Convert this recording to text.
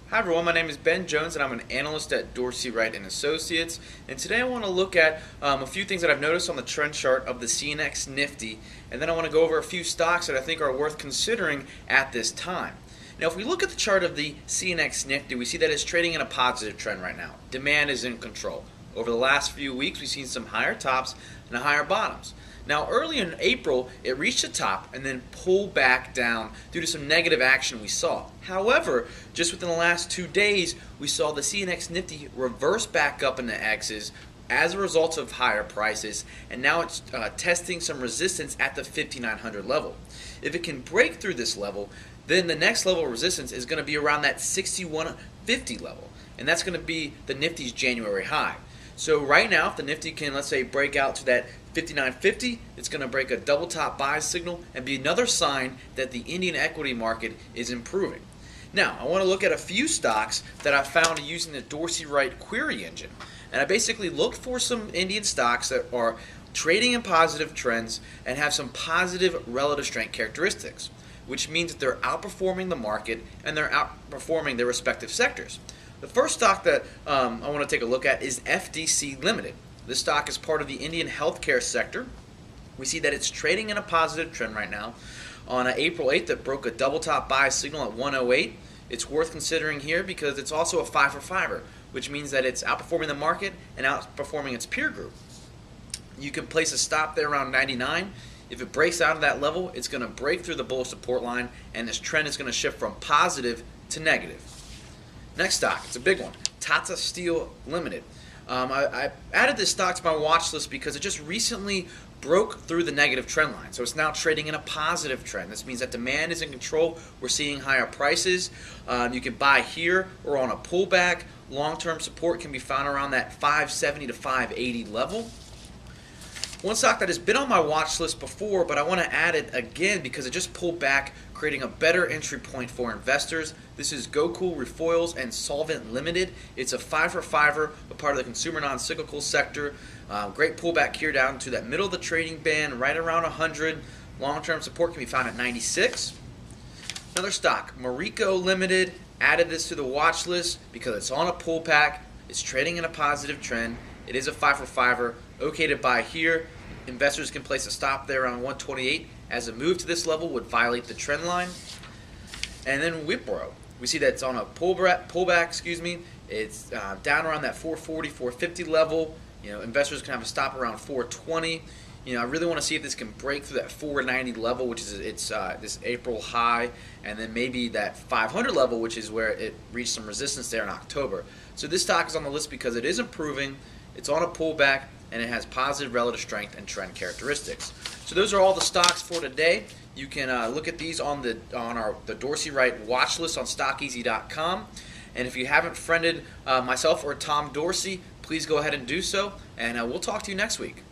Hi everyone, my name is Ben Jones and I'm an analyst at Dorsey Wright and Associates. And today I want to look at a few things that I've noticed on the trend chart of the CNX Nifty, and then I want to go over a few stocks that I think are worth considering at this time. Now, if we look at the chart of the CNX Nifty, we see that it's trading in a positive trend right now. Demand is in control. Over the last few weeks, we've seen some higher tops and higher bottoms. Now, early in April, it reached the top and then pulled back down due to some negative action we saw. However, just within the last 2 days, we saw the CNX Nifty reverse back up into X's as a result of higher prices, and now it's testing some resistance at the 5,900 level. If it can break through this level, then the next level of resistance is going to be around that 6,150 level, and that's going to be the Nifty's January high. So right now, if the Nifty can, let's say, break out to that 59.50, it's going to break a double top buy signal and be another sign that the Indian equity market is improving. Now, I want to look at a few stocks that I found using the Dorsey Wright query engine. And I basically looked for some Indian stocks that are trading in positive trends and have some positive relative strength characteristics, which means that they're outperforming the market and they're outperforming their respective sectors. The first stock that I want to take a look at is FDC Limited. This stock is part of the Indian healthcare sector. We see that it's trading in a positive trend right now. On April 8th, it broke a double top buy signal at 108. It's worth considering here because it's also a 5 for 5er, which means that it's outperforming the market and outperforming its peer group. You can place a stop there around 99. If it breaks out of that level, it's going to break through the bullish support line, and this trend is going to shift from positive to negative. Next stock, it's a big one, Tata Steel Limited. I added this stock to my watch list because it just recently broke through the negative trend line. So it's now trading in a positive trend. This means that demand is in control. We're seeing higher prices. You can buy here or on a pullback. Long-term support can be found around that 570 to 580 level. One stock that has been on my watch list before, but I want to add it again because it just pulled back, creating a better entry point for investors. This is Gokul Refoils and Solvent Limited. It's a 5 for 5er, a part of the consumer non-cyclical sector. Great pullback here down to that middle of the trading band, right around 100. Long-term support can be found at 96. Another stock, Marico Limited. Added this to the watch list because it's on a pullback. It's trading in a positive trend. It is a 5 for 5er. Okay to buy here. Investors can place a stop there around 128, as a move to this level would violate the trend line. And then Wipro, we see that it's on a pullback. It's down around that 440, 450 level. Investors can have a stop around 420. I really want to see if this can break through that 490 level, which is this April high, and then maybe that 500 level, which is where it reached some resistance there in October. So this stock is on the list because it is improving. It's on a pullback, and it has positive relative strength and trend characteristics. So those are all the stocks for today. You can look at these on the Dorsey Wright watch list on StockEasy.com. And if you haven't friended myself or Tom Dorsey, please go ahead and do so. And we'll talk to you next week.